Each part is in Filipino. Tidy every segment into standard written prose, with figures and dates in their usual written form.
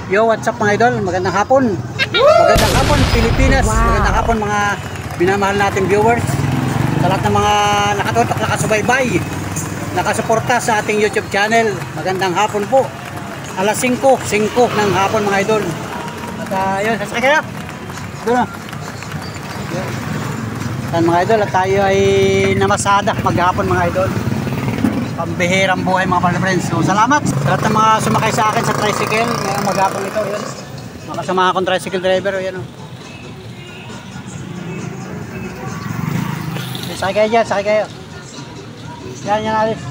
Yo, what's up mga idol? Magandang hapon. Magandang hapon Pilipinas. Magandang hapon mga binamahal nating viewers. Sa lahat ng mga nakatutok, nakasubaybay, nakasuporta sa ating YouTube channel. Magandang hapon po. Alas 5 ng hapon mga idol. At yun, sasakay kayo. Doon na. Yan mga idol, at tayo ay namasada maghapon mga idol. Pambihirang buhay mga friends. So salamat sa lahat ng mga sumakay sa akin sa tricycle ngayong maghapon ito. Yun, makasama akong tricycle driver. Yan, sakay kayo dyan, sakay kayo. Yan alis.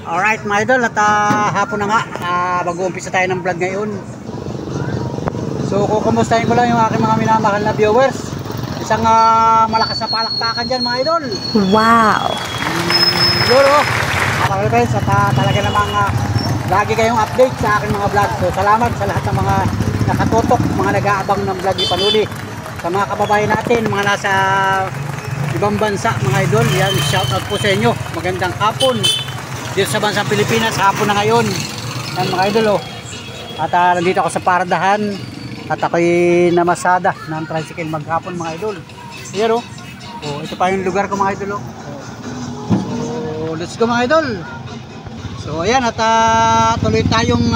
Alright mga idol, at hapon na nga, mag-uumpisa tayo ng vlog ngayon. So kukumustahin ko lang yung aking mga minamahal na viewers. Isang malakas na palakpakan dyan mga idol. Wow! Loro, mga friends, at talaga namang lagi kayong update sa aking mga vlog. So salamat sa lahat ng mga nakatutok, mga nag-aabang ng vlog ni Panuli. Sa mga kababayan natin, mga nasa ibang bansa mga idol, yan, shout out po sa inyo. Magandang hapon dito sa bansang Pilipinas, hapon na ngayon. Yan mga idol, oh. At nandito ako sa paradahan at ako'y namasada ng tricycle maghapon mga idol. Yan, oh. Oh, ito pa yung lugar ko mga idol, oh. So let's go mga idol. So ayan, at tuloy tayong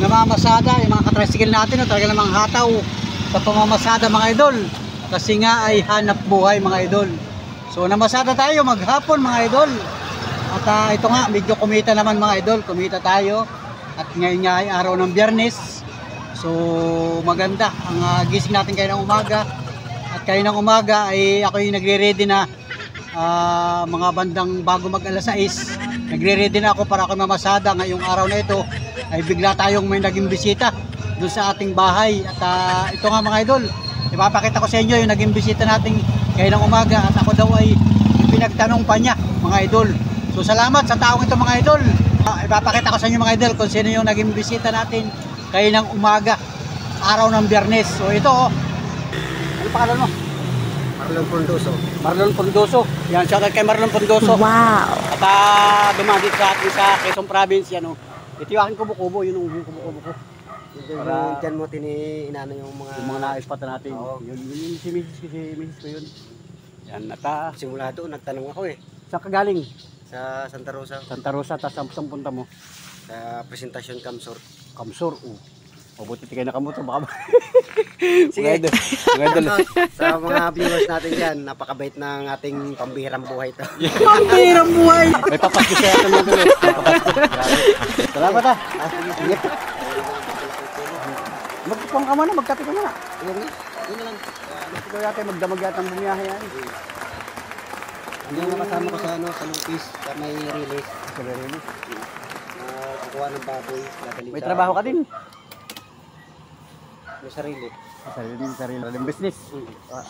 namamasada. Yung mga katricycle natin, talaga namang hataw sa pamamasada mga idol, kasi nga ay hanap buhay mga idol. So namasada tayo maghapon mga idol. At ito nga, medyo kumita naman mga idol. Kumita tayo. At ngayon nga ay araw ng Biyernes. So maganda ang gising natin kayo ng umaga. At kayo ng umaga ay ako yung nagre-ready na mga bandang bago mag alas 6. Nagre-ready na ako para ako mamasada. Ngayong araw na ito ay bigla tayong may naging bisita doon sa ating bahay. At ito nga mga idol, ipapakita ko sa inyo yung naging bisita natin kayo ng umaga. At ako daw ay pinagtanong pa niya mga idol. So salamat sa taong ito mga idol. Ipapakita ko sa inyo mga idol kung sino yung naging bisita natin kayo ng umaga, araw ng Biyernes. So ito, oh. Ano pangalan mo? Marlon Pondoso. Marlon Pondoso. Yan, shoutout kay Marlon Pondoso. Wow! At dumandit sa atin sa Quezon Province. Yan, oh. Ito yung aking kubo-kubo. Yun yung kubo-kubo ko. Para dyan mo inano yung mga naispata natin. Oo. Yun si Mrs. ko yun. Yan, simula doon, nagtanong ako eh. saan ka galing? Sa Santa Rosa. Santa Rosa, tapos saan punta mo? Sa presentasyon Kamsur. Kamsur, oh. Mabuti kayo nakamotor, baka Sige. mga idol. Sa mga viewers natin dyan, napakabait ng ating pambihirang buhay ito. Pambihirang buhay! May papasko siya ito mga idol. Salamat ah. Sige. Magpapang ka muna, magkape ka muna. Yun lang. Gusto ko yata magdamag yata ang bumiyahe yan. Hindi yung nakasama ko sa sa Lupis, sa may release. Sa release? Kukuha ng baboy. May trabaho ka din? May sarili. Sarili. Yung business.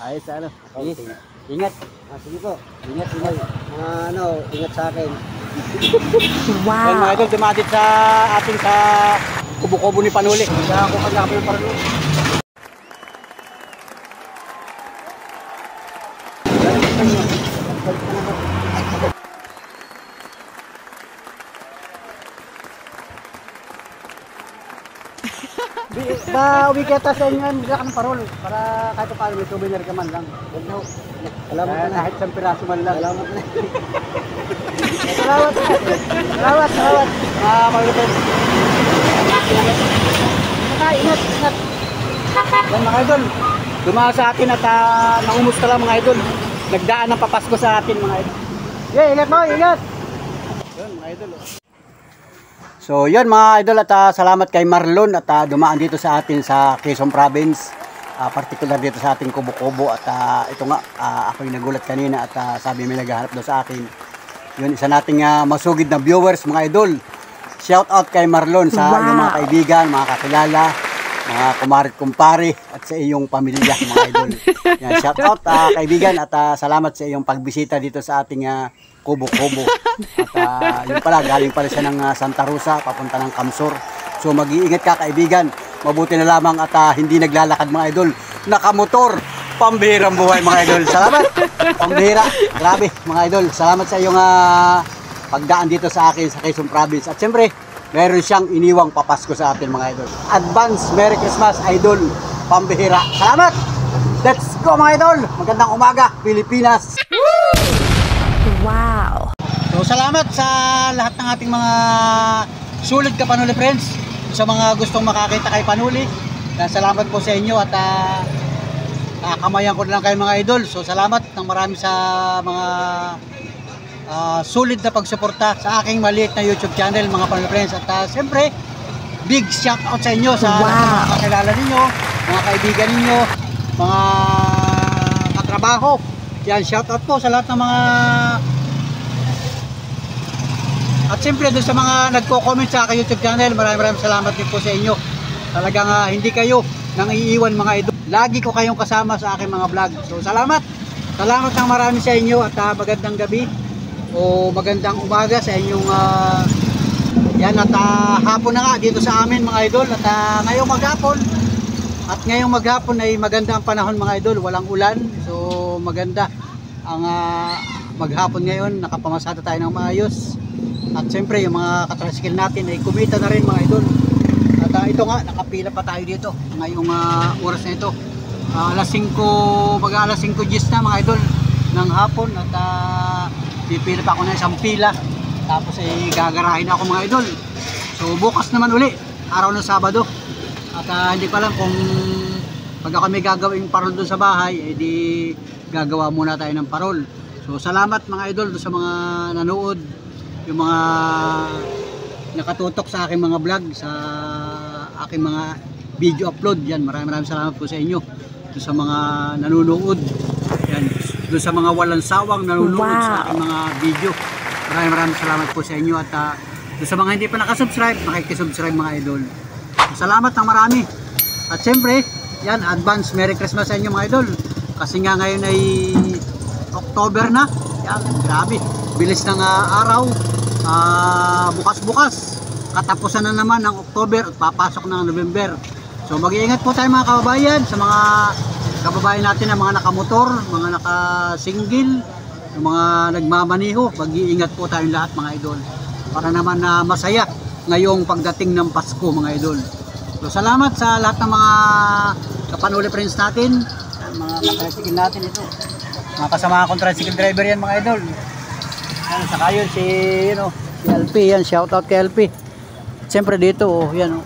Ayos sa ano. Yes. Ingat. Sige po. Ingat. Ingat sa akin. Wow! Yan mga idol, dumadit sa ating sa kubo-kubo ni Panuli. Kaya ako kanya kami yung Panuli. Uwi kita sa inyo, bigla ka ng parol para kahit paano may souvenir ka man lang. Salamat na. Kahit isang piraso man lang. Salamat na. Salamat. Mga ingat. Yan mga idol, dumaan sa atin at naumusta lang mga idol. Nagdaan ng papasko sa atin mga idol. Yeah, ingat mo, ingat. Yan mga idol. So yun mga idol, at salamat kay Marlon at dumaan dito sa atin sa Quezon Province, particular dito sa ating kubo-kubo. At ito nga, ako'y nagulat kanina at sabi may naghahanap daw sa akin. Yun, isa nating masugid na viewers mga idol. Shout out kay Marlon sa iyong mga kaibigan, mga kakilala, mga kumarit-kumpare at sa iyong pamilya mga idol. Yan, shout out kaibigan at salamat sa iyong pagbisita dito sa ating kubo-kubo. At yun pala, galing pala siya ng Santa Rosa papunta ng Kamsur. So mag-iingat ka kaibigan, mabuti na lamang at hindi naglalakad mga idol, nakamotor. Pambihirang buhay mga idol. Salamat. Pambihira. Grabe mga idol. Salamat sa iyong pagdaan dito sa akin sa Quezon Province. At siyempre, meron siyang iniwang papasko sa atin mga idol. Advance Merry Christmas idol, pambihira. Salamat! Let's go mga idol! Magandang umaga, Pilipinas! Wow. So salamat sa lahat ng ating mga sulit ka Panuli friends, sa mga gustong makakita kay Panuli. Salamat po sa inyo at kakamayan ko na lang kayo mga idol. So salamat ng marami sa mga sulit na pagsuporta sa aking maliit na YouTube channel mga Panuli friends. At siyempre, big shout out sa inyo sa mga kakilala ninyo, mga kaibigan ninyo, mga katrabaho. Yan, shout out po sa lahat ng mga, at siyempre doon sa mga nagko-comment sa aking YouTube channel, maraming salamat din po sa inyo. Talagang hindi kayo nang iiwan mga idol. Lagi ko kayong kasama sa aking mga vlog. So salamat ng marami sa inyo at magandang gabi o magandang umaga sa inyong yan at hapon na nga dito sa amin mga idol. At ngayong maghapon ay maganda ang panahon mga idol, walang ulan. So maganda ang maghapon ngayon, nakapamasada tayo ng maayos. At siyempre yung mga katricycle natin ay kumita na rin mga idol. At ito nga, nakapila pa tayo dito ngayong oras na ito. Alas 5 gis na mga idol ng hapon. At pipila pa ako ng isang pila. Tapos ay gagarahin ako mga idol. So bukas naman uli, araw ng Sabado. At hindi pa lang kung pag kami gagawing parol doon sa bahay, di gagawa muna tayo ng parol. So salamat mga idol doon sa mga nanood, yung mga nakatutok sa aking mga vlog, sa aking mga video upload. Yan, maraming salamat po sa inyo doon sa mga nanonood. Yan, doon sa mga walang sawang nanonood sa aking mga video. Maraming salamat po sa inyo. At doon sa mga hindi pa nakasubscribe, makikisubscribe mga idol. Salamat ng marami. At siyempre, yan, advance Merry Christmas sa inyo mga idol. Kasi nga ngayon ay October na. Yan, grabe. Bilis ng araw. Bukas-bukas. Katapusan na naman ng October at papasok ng November. So mag-iingat po tayo mga kababayan, sa mga kababayan natin na mga nakamotor, mga nakasinggil, yung mga nagmamaniho. Mag-iingat po tayong lahat mga idol. Para naman na masaya ngayong pagdating ng Pasko mga idol. So salamat sa lahat ng mga kapanuli friends natin, mga katricycle natin ito. Mga kasama akong tricycle driver yan mga idol. Yan, saka yun si LP yan, shout out kay LP. Siyempre dito, yan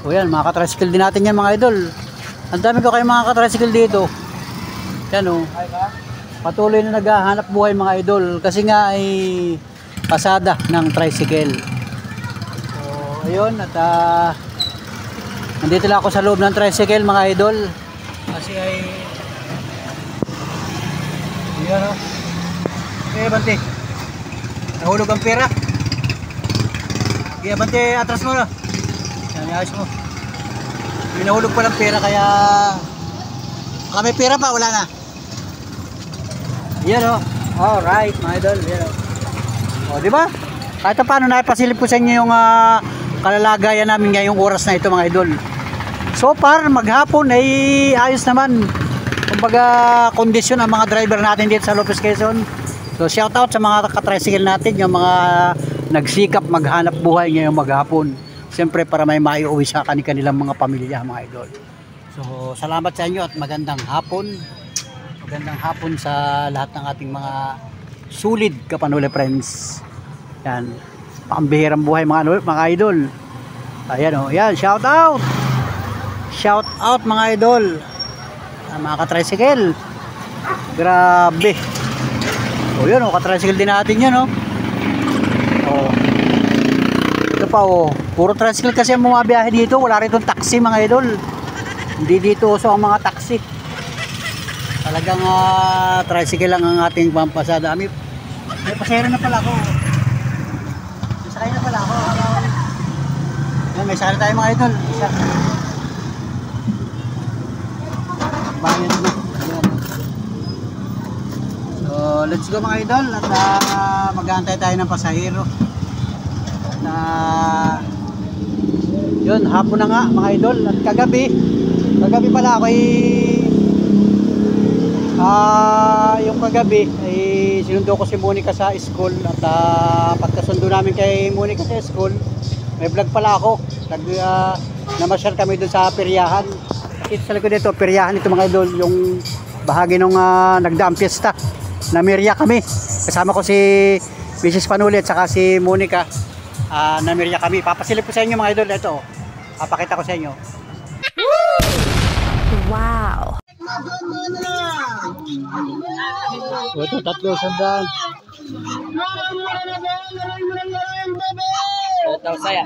yan, mga katricycle din natin yan mga idol. Ang dami ko kayo mga katricycle dito. Yan patuloy na naghahanap buhay mga idol. Kasi nga ay pasada ng tricycle. Ayun, at nandito lang ako sa loob ng tricycle mga idol. Kasi ay yan Bante, nahulog ang pera. Bante, atras mo na. Yan, ayos mo. May nahulog pa ng pera kaya may pera pa, wala na. Yan alright mga idol. Yan diba? Kahit paano napasilip ko sa inyo yung kalalagayan namin ngayong oras na ito mga idol. So far maghapon ay ayos naman, kumbaga kondisyon ang mga driver natin dito sa Lopez Quezon. So shout out sa mga katricycle natin, yung mga nagsikap maghanap buhay ngayong maghapon, siyempre para may maiuwi sa kanilang mga pamilya mga idol. So salamat sa inyo at magandang hapon sa lahat ng ating mga sulit kapanuli friends. Yan, pambihirang buhay mga idol. Ayan yan, shout out mga idol, mga katricycle. Grabe. Yun katricycle din natin yan ito pa puro tricycle kasi ang bumabiyahe dito. Wala rin itong taxi mga idol. Hindi dito uso ang mga taxi. Talagang tricycle lang ang ating pampasada. May pasero na pala ako. Sakay na pala ako. Yan, may sakay tayo mga idol. Isa. Bayan na. So let's go mga idol. At mag-aantay tayo ng pasahero. Na yun, hapon na nga mga idol. At kagabi pala ako yung kagabi ay sinundo ko si Monica sa school. At pagkasundo namin kay Monica sa school, May vlog pala ako. Namasyal kami doon sa peryahan. Kasi sa likod dito, peryahan ito mga idol, yung bahagi nung nagdaang piyesta. Namirya kami. Kasama ko si Mrs. Panuli at saka si Monica. Namirya kami. Papasilip ko sa inyo mga idol. Ito, papakita ko sa inyo. Wow. Ito, 300. Ito, saya.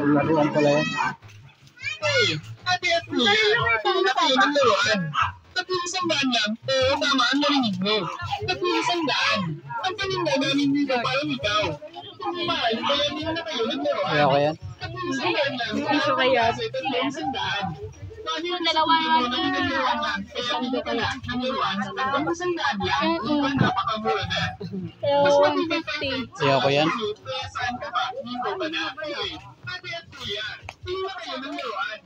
Laruan pala yan. Isang daan lang. Oo, tama ang narinig mo. Isang daan. Ang paninda namin dito para ikaw. Kung mahal, kaya din na kayo naglaruan. Kaya ko yan. Isang daan lang. Gusto kaya? Isang daan. Yung dalawa lang. Kaya hindi ka lang. Ang laruan sa tatlong isang daan lang. Ang napakamura na. Mas matibay pa yung Kaya ko yan. kaya saan ka pa? Dito ka na. Ate at kuya, hindi na kayo ng laruan.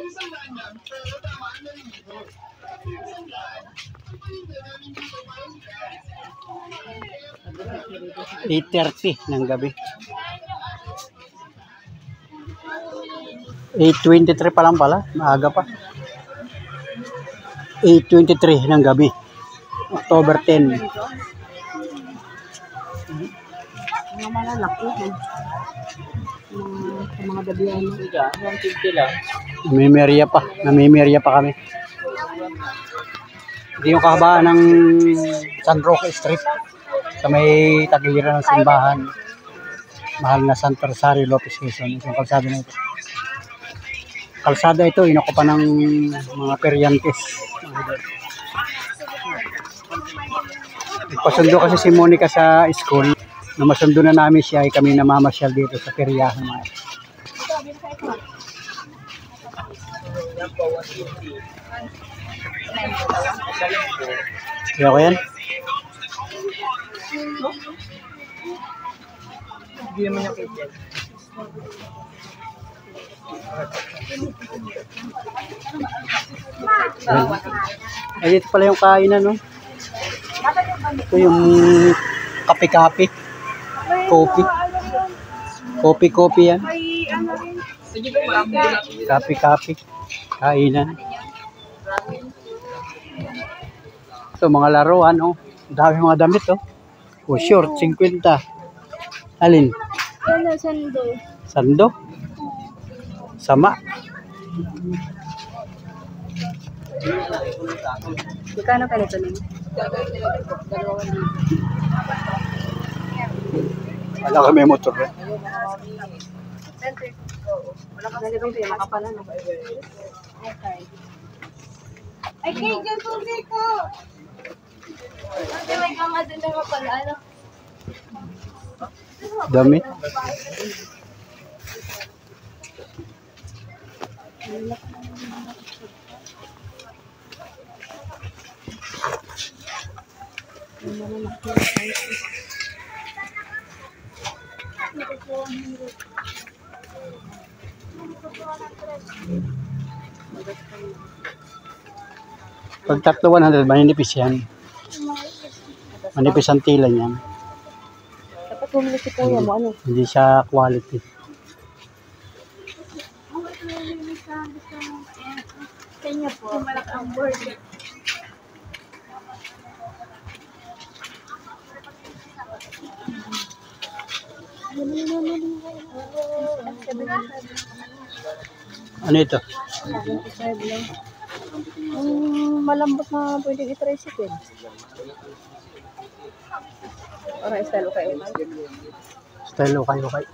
Isang daan lang. Oo, tama ang narinig mo. 8:30 ng gabi. 8:23 pa lang pala, maaga pa. 8:23 ng gabi. October 10. Mga malalaki. Mga dabihan. 150 lang. Namimerya pa kami. Hindi yung kahabaan ng San Roque Street sa may tagiliran ng simbahan. Mahal na Santo Rosario Lopez Quezon. Yung kalsada na ito. Kalsada ito, inakupa ng mga peryantes. Nagpasundo kasi si Monica sa school. Na masundo na namin siya ay kami namamasyal dito sa peryahan. Kaya ko yan? Hindi naman yung kitchen. Ay, ito pala yung kainan, no? Ito yung kape-kape. Kopi yan. Kape-kape. Kainan. Ito, mga laruan, oh. Dami mga damit, oh. Oh, short, 50. Alin? Ano, sando? Sando? Sama? Magkano ka nito nun? Wala ka may motor, eh. Wala ka ganitong tema ka pala. Ay, kay dyan susi ko! Kasi may kama din naman pala, ano? Dami. Pag tatlo 100, maninipis yan. Manipis ang tila niyan. Dapat bumili si kuya mo, ano? Hindi siya quality. Kanya po. Malaki ang board. Ano ito? 75 lang. Malambot na pwedeng i-tricycle. Para style kayo. Style okay.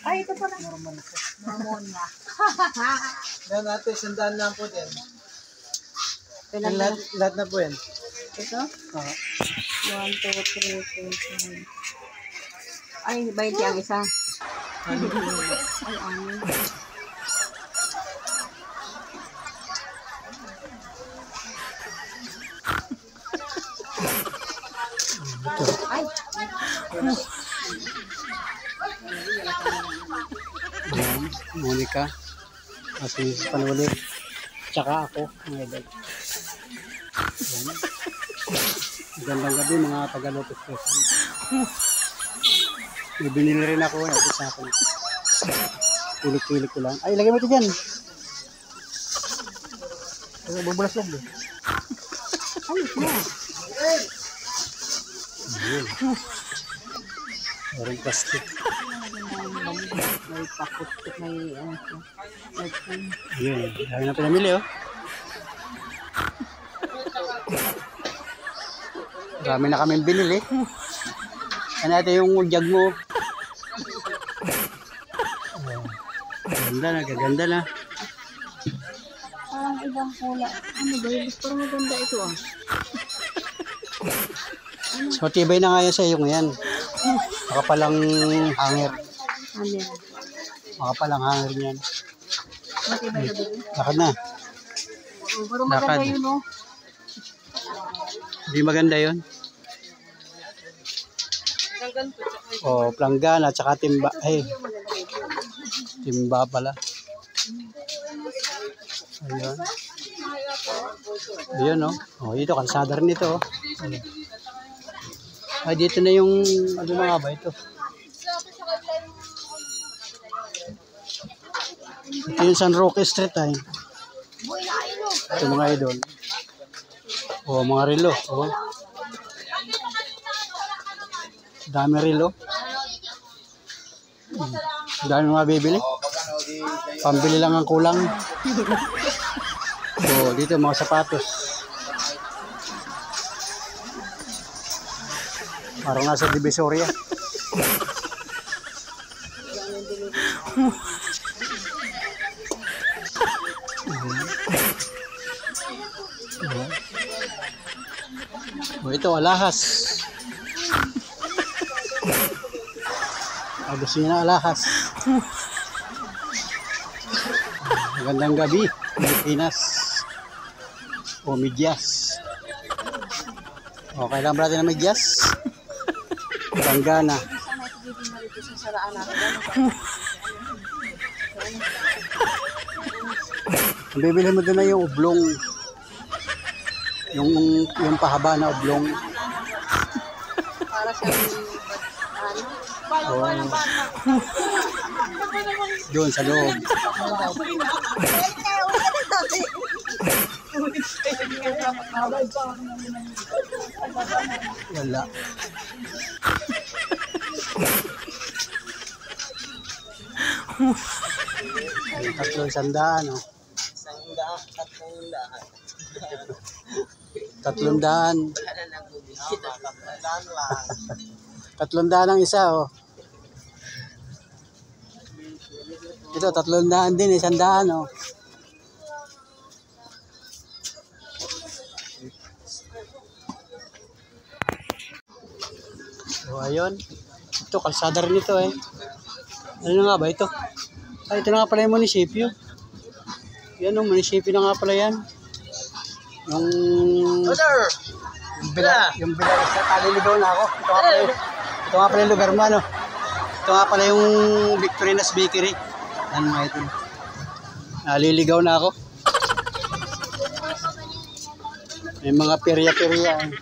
Ay, ito pa na. Yan natin, sandaan lang po din. Lahat na po yan. Ito? 1, 2, 3, 4, 5. Ay, 20 ang isa. Ay, amin. Ay. Ayan, Monica. As Mrs. Panuli. Tsaka ako, mga idol. Ayan. Magandang gabi mga taga-Lotus Quezon. May binili rin ako. Ito sa akin. Pilik-pilik ko lang. Ay, lagay mo ito dyan. Ay, bubulas lang doon. Ayos na. Ayun. Meron plastic. May pakot, may ano siya. May phone. Ayun. Dahil na pinamili, oh. Marami na kaming binili. Ano ito yung jug mo? Oh, ganda na, gaganda na. Parang ibang kulay. Ano ba yun? Parang maganda ito ah. So, tibay na nga yan sa iyo ngayon. Makapalang hanger. Ano yan? Makapalang hanger niyan. Matibay na din. Lakad na. Oh, parang maganda Lakad. yun oh. Hindi maganda yun. O, planggana at saka timba. Ay, timba pala. Ayun. Ayun, no? O, dito, kalsada rin ito, oh. Ayun. Ay, dito na yung, ano na nga ba ito? Ito yung San Roque Street, ay. Ito mga idol. O, mga relo. O. Dami relo. Dami mga bibili. Pambili lang ang kulang. So, dito mga sapatos. Parang nasa Divisoria. O, ito, alahas. Gusto niya ng alahas. Magandang gabi, Pilipinas. O, medyas. O, kailangan ba natin ng medyas? Planggana. Sana ito dito na rito sa saraan natin. Ang bibili mo doon na yung oblong. Yung pahaba na oblong. Para sa ano? O, doon sa loob. Wala. Tatlo sandaan, oh. 300. 300 ang isa, oh. Ito, 300 din, 100, oh. So, ayun. Ito, kalsada rin ito, eh. Ano na nga ba ito? Ay, ito na nga pala yung munisipyo. Yan, oh, munisipyo na nga pala yan. Yung bila, kaliligaw na ako. Ito nga pala yung lugar mo, ano. Ito nga pala yung Victorinas Bakery. Yan mga ito. Naliligaw na ako. May mga perya-perya.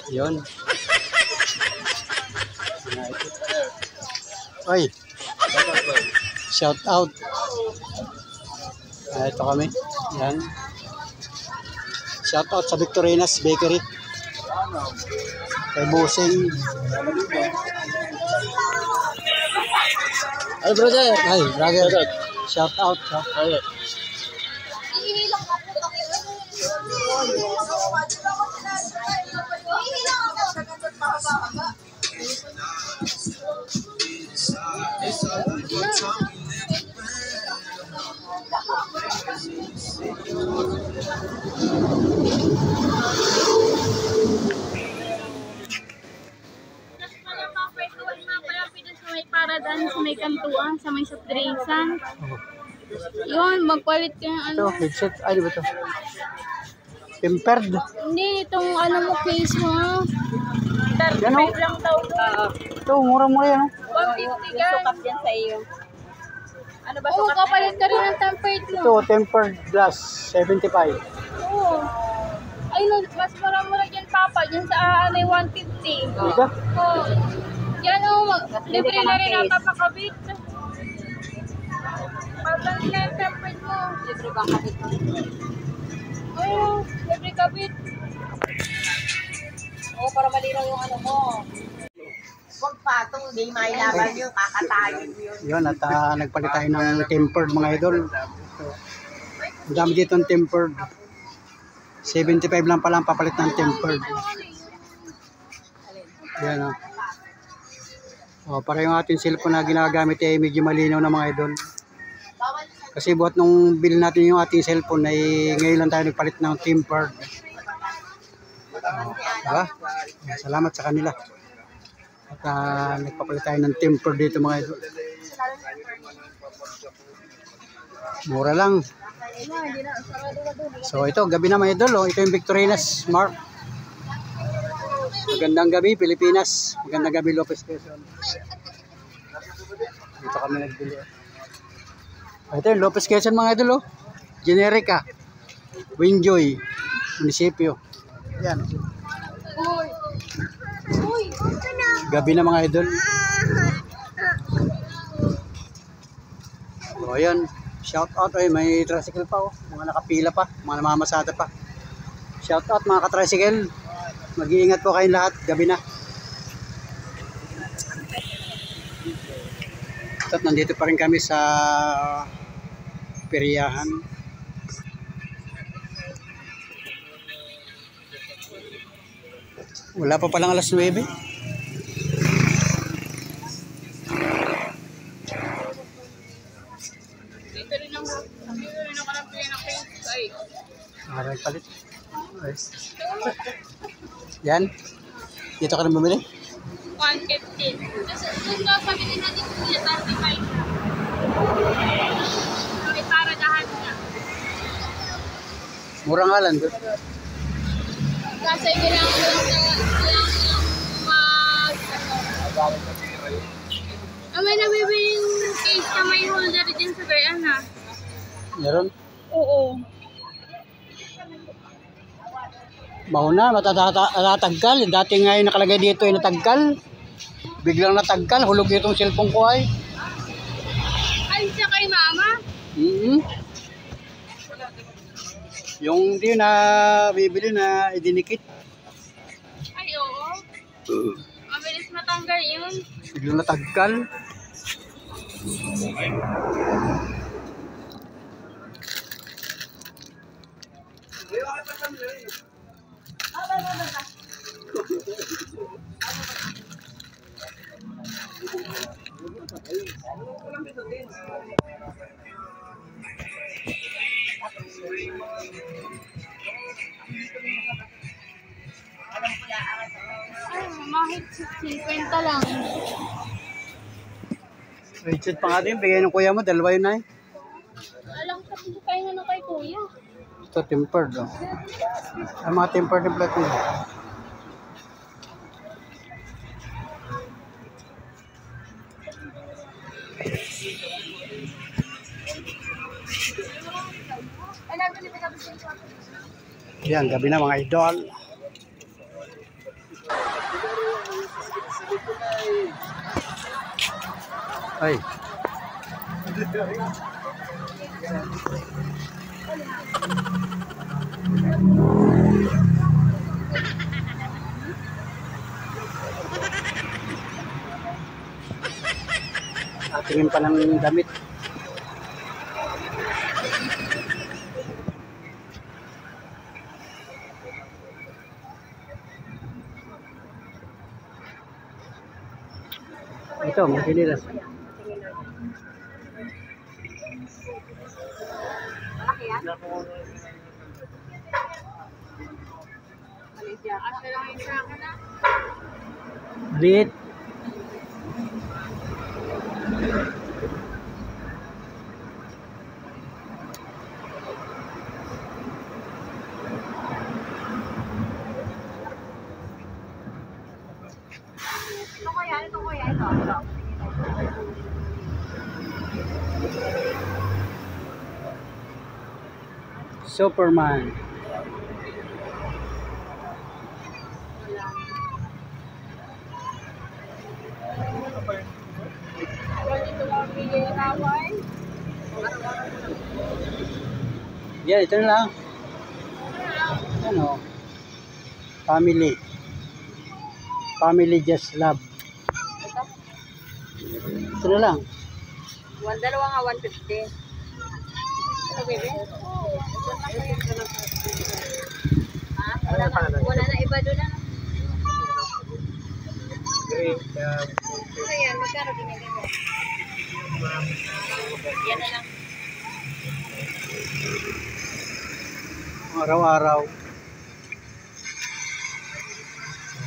Yun. Oy. Shout out. Ito kami. Yan. Shout out sa Victorinas Bakery. Kay Busing. Ay, brother. Ay, brother. Shout out. Shout out. Para daan sa may kantuan, sa may subdrinsan. Yun, magpalit ka ng ano. Ito, headset. Ay, di ba ito? Tempered. Hindi, itong ano mo, case mo. Yan o. lang daw doon. Ito, mura-mura yan o. 150 gan. Sukap yan sa iyo. Ano ba Oo, sukat? kapalit ka rin ng tempered mo. Ito, tempered glass, 75. Oo. Ay, no, mas mura-mura dyan, Papa. Dyan sa ano, 150. Dito? Oo. Yan o, libre ka na ng rin case. ang papakabit. Papalit na yung tempered mo. Libre bang kapit mo? Oo, libre kabit. Oo, para malinaw yung ano mo. Huwag pa ito, hindi mailaban yun, kakatayin yun. Yun, at nagpalit tayo ng tempered mga idol. So, ang dami dito ng tempered. 75 lang pala ang papalit ng tempered. Yan o. Para yung ating cellphone na ginagamit ay medyo malinaw na mga idol. Kasi buhat nung bill natin yung ating cellphone ay ngayon lang tayo nagpalit ng tempered. Diba? Salamat sa kanila. At nagpapalit tayo ng tempered dito mga idol. Mura lang. So ito, gabi na mga idol. Oh. Ito yung Victorinas Smart. Magandang gabi, Pilipinas. Magandang gabi, Lopez Quezon. Dito kami nagbili. Ito yung Lopez Quezon mga idol. Oh. Generica. Winjoy. Munisipyo. Yan. Gabi na mga idol. So ayan. Shout out ay may tricycle pa oh. Mga nakapila pa, mga namamasada pa. Shout out mga ka-tricycle. Mag-iingat po kayong lahat, gabi na. At nandito pa rin kami sa Periyahan. Wala pa palang alas 9. Maraming palit. Ay. Yan. Dito ka na bumili? 150. Doon daw sabi din natin kuya, 35 na. May paradahan na. Murang halan. Kasi kailangan mo mag... may nabibiling case na may holder din sa Gayan ha. Meron? Oo. Mauna, matatagkal. Dati nga yung nakalagay dito ay natagkal. Biglang natagkal. Hulog itong cellphone ko ay. Ay, siya kay mama? Yung hindi na bibili na idinikit. Ay, oo. Mabilis matanggal yun. Biglang natagkal. Ay, mahit 50 lang. Richard pa nga din. Bigay ng kuya mo. Dalawa yun ay. Alam ko sa pahinga na kay kuya. Ito tempered. Oh. Ang mga tempered na plate nila. Yan, gabi na mga idol. Ay. Tingin pa ng damit. Ito, magkinilas. Malaki yan? Maliit. Superman. Yeah, ito na lang. Ano? Family. Family just love. Ito na lang. Dalawa nga 150. Ano, baby? Wala na iba doon na. Ano yan? Magkano binigay mo? Yan na lang. Araw-araw.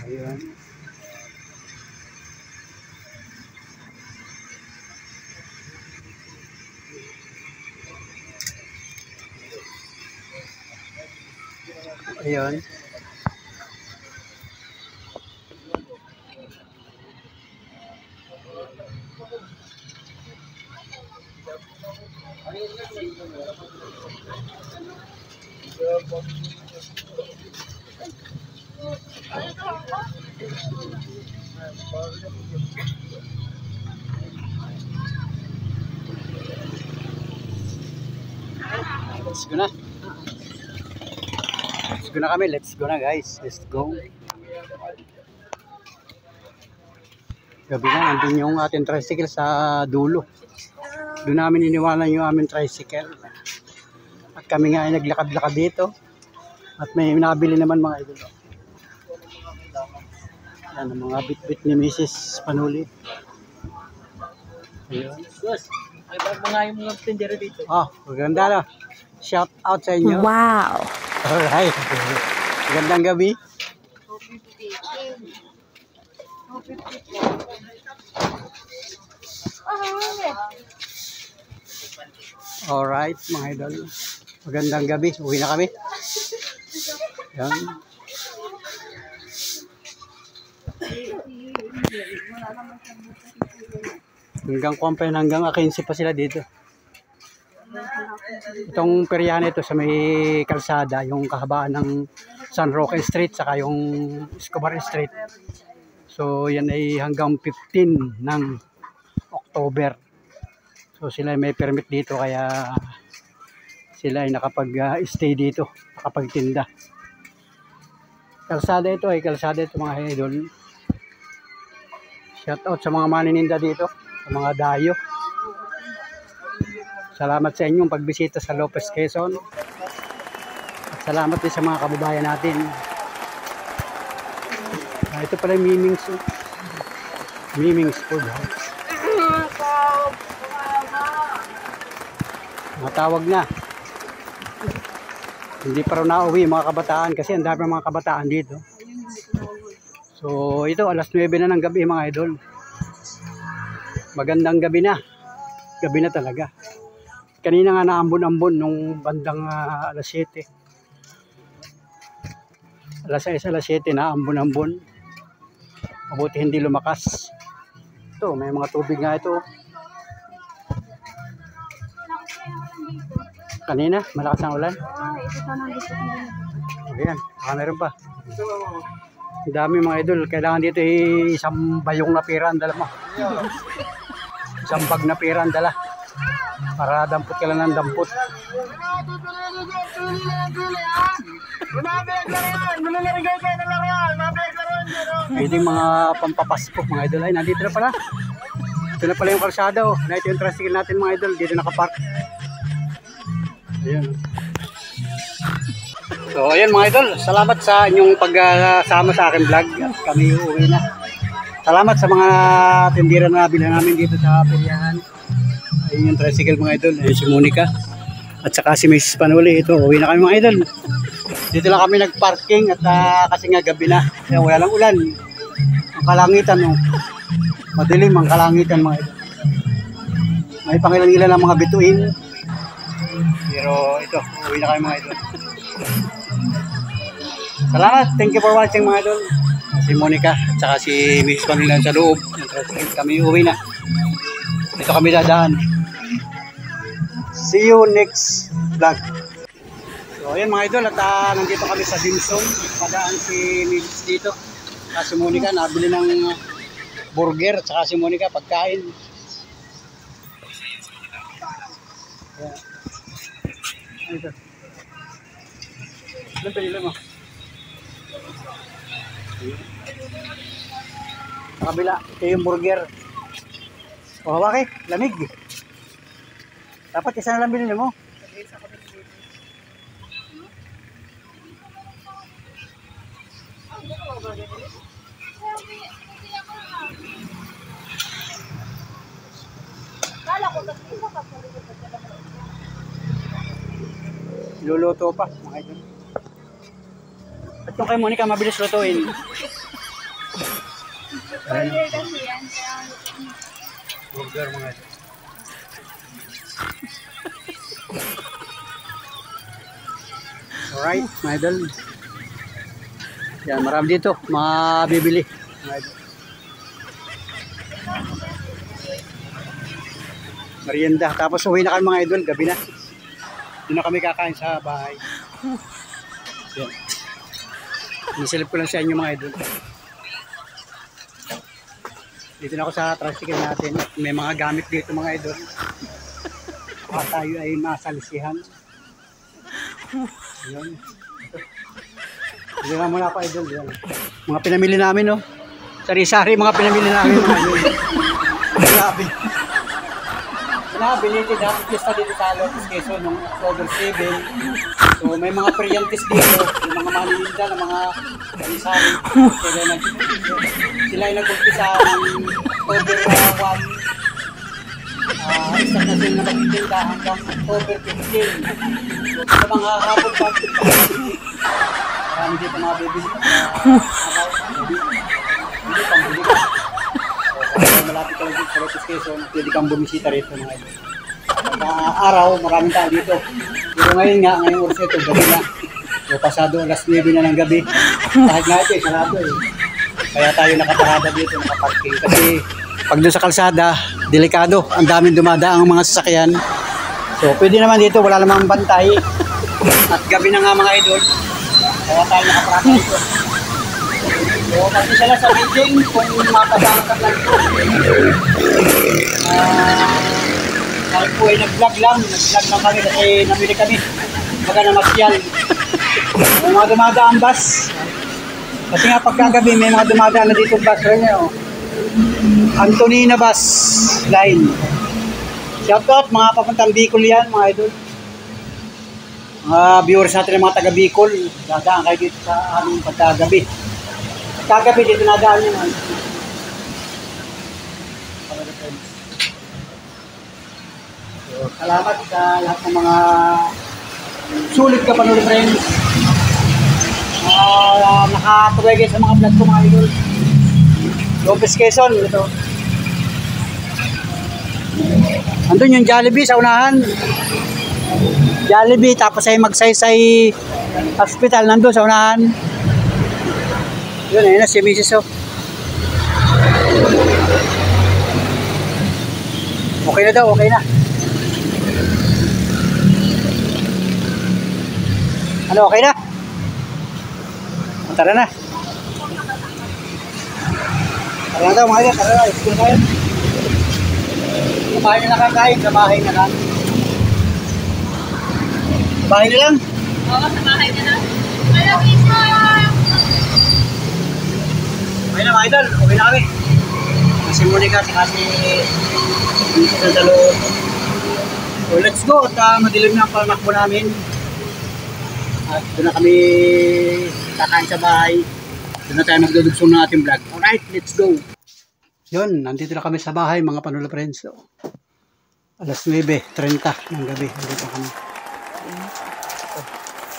Ayan. Ayan. Let's go na. Let's go na kami. Let's go na guys. Let's go. Gabi na. Nandun yung ating tricycle sa dulo. Doon namin iniwanan yung aming tricycle. At kami nga ay naglakad-lakad dito. At may nabili naman mga idol. Yan ang mga bit-bit ni Mrs. Panuli. Ayun. Boss, ay ba't mga yung mga tindera dito? Oh, maganda na. Shout out sa inyo. Wow! Alright. Magandang gabi. Alright, mga idol. Magandang gabi. Uwi na kami. Yan. Hanggang kumpay, hanggang 15 pa sila dito. Itong peryahan ito sa may kalsada, yung kahabaan ng San Roque Street saka yung Escobar Street. So yan ay hanggang 15 ng October. So sila may permit dito kaya sila ay nakapag-stay dito, nakapagtinda. Kalsada ito ay kalsada ito mga idol. Shout out sa mga manininda dito, sa mga dayo. Salamat sa inyong pagbisita sa Lopez, Quezon. At salamat din sa mga kababayan natin. Ito pala yung Miming's. Miming's Food House. Matawag na. Hindi pa rin nauwi mga kabataan kasi ang dami mga kabataan dito. So ito alas 9 na ng gabi mga idol. Magandang gabi na. Gabi na talaga. Kanina nga naambon-ambon nung bandang alas 7. Alas 6, alas 7 naambon-ambon. Mabuti hindi lumakas. Ito, may mga tubig nga ito. Kanina, malakas ang ulan. Ayan, meron pa. Ang dami mga idol. Kailangan dito isang bayong na pera ang dala mo. Isang bag na pera ang dala. Para dampot ka lang ng dampot. Ito yung mga pampapasko mga idol. Ay, nandito na pala. Ito na pala yung kalsada. Oh. Ito yung tricycle natin mga idol. Dito nakapark. Ayan. So ayan mga idol. Salamat sa inyong pagsama sa aking vlog. Kami uuwi na. Salamat sa mga tindira na nabili namin dito sa peryahan. Ayun yung tricycle mga idol. Ayun si Monica. At saka si Mrs. Panuli. Ito, uwi na kami mga idol. Dito lang kami nagparking at kasi nga gabi na. Kaya wala lang ulan. Ang kalangitan. Oh. Madilim ang kalangitan mga idol. May pangilan-ilan ang mga bituin. Pero ito, uwi na kami mga idol. Salamat. Thank you for watching mga idol. Si Monica at saka si Miss Panilan sa loob. Kami uwi na. Dito kami dadaan. See you next vlog. So ayan mga idol, at nandito kami sa Dimsum. Padaan si Miss dito. Si Monica nabili ng burger at saka si Monica pagkain. Ayan. Ito. Ano pinili mo? Sa kabila, ito yung burger. O hawak lamig. Dapat isa na lang binili mo. Luluto pa mga idol. At yung kay Monica mabilis lutuin. Burger kasi yan. Burger mga idol. Alright mga idol. Yan, marami dito mabibili mga idol. Merienda. Tapos uwi na kami mga idol, gabi na. Hindi na kami kakain sa bahay. Yan. Nisilip ko lang sa inyo mga idol. Dito na ako sa tricycle natin. May mga gamit dito mga idol. Tayo ay masalisihan. Yan. Dito na muna ako idol. Yan. Mga pinamili namin no. Sari-sari mga pinamili namin mga idol. Grabe. Binitin na pista dito sa Lotus Quezon noong October 7. So may mga priyantis dito, yung mga maninda ng mga sari-sari. Sila ay nag-umpisa ng October 1. Isang na sila na magtitinda hanggang October 15. So sa mga hapon pa, marami dito mga bibili. Hindi pang bili ka. Malapit ka lang dito sa Lotus Quezon, pwede kang bumisita rito mga idol. Araw, maraming tao dito. Pero ngayon nga, ngayong oras ito, gabi na. So, pasado alas 9 na ng gabi. Kahit nga ito, sarado eh. Kaya tayo nakaparada dito, nakaparking. Kasi pag doon sa kalsada, delikado. Ang daming dumadaang mga sasakyan. So, pwede naman dito, wala namang bantay. At gabi na nga mga idol. Kaya tayo nakaparada dito. So, kasi sila sa video, kung makasama ka lang ito. Kahit po ay nag-vlog lang kami kasi namili kami. Baga na masyal. May mga dumadaang bus. Kasi nga pagkagabi may mga dumadaan na dito bus rin oh. Antonina Bus Line. Shout out mga papuntang Bicol yan mga idol. Mga viewers natin ng mga taga Bicol. Dadaan kayo dito sa aming pagkagabi. Pagkagabi dito nadaan nyo mga salamat sa lahat ng mga sulit ka panuli friends. Nakatuloy kayo sa mga vlog ko mga idol. Lotus Quezon ito. Andun yung Jollibee sa unahan. Jollibee tapos ay Magsaysay Hospital nandun sa unahan. Yun ayun na si Mrs. Oh. Okay na daw, okay na. Ano, okay na? Tara na. Tara na daw mga idol, tara na, school na yun. Sa bahay na nakakain, sa bahay na lang. Sa bahay na lang? Oo, sa bahay na lang. Alam, isa! Okay na mga idol, okay na kami. Kasi Monica, kasi sa loob. So let's go at madilim na ang palmakbo namin. At doon na kami kakain sa bahay. Doon na tayo magdudugsong ng ating vlog. Alright, let's go. Yun, nandito na kami sa bahay mga Panula friends. So, alas 9:30 ng gabi. Nandito kami.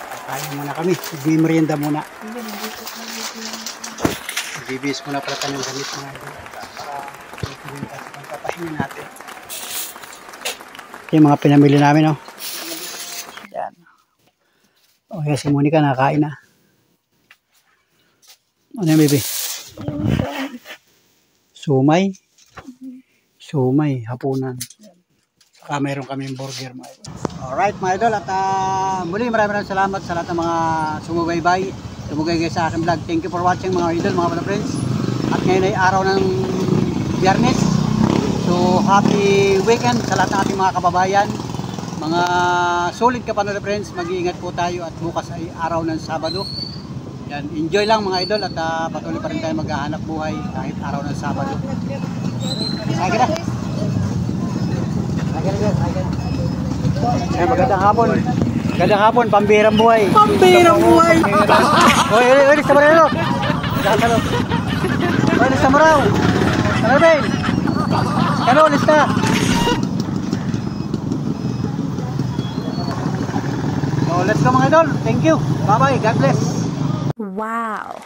Kakain muna kami. Merienda muna. Bibis muna pala tayong gamit mga idol. Para papahinga natin. Yung mga pinamili namin, oh. Yan. Oh, yes, si Monica nakain na. Ano yung baby? Sumay. Sumay, hapunan. Saka mayroon kaming burger mga idol. Alright mga idol, at muli maraming salamat sa lahat ng mga sumubaybay, tumugay sa aking vlog. Thank you for watching mga idol, mga friends. At ngayon ay araw ng Biyernes. So happy weekend sa lahat ng ating mga kababayan. Mga solid kapanood friends, mag-iingat po tayo at bukas ay araw ng Sabado. Yan, enjoy lang mga idol at patuloy pa rin tayo maghahanap buhay kahit araw ng Sabado. Sige na. Magandang hapon. Magandang hapon, pambihirang buhay. Pambihirang buhay. Oy, sa Marino. Oy, sa Maraw. Sarabay. Kano, lista. So, let's go mga idol. Thank you. Bye-bye. God bless. Wow.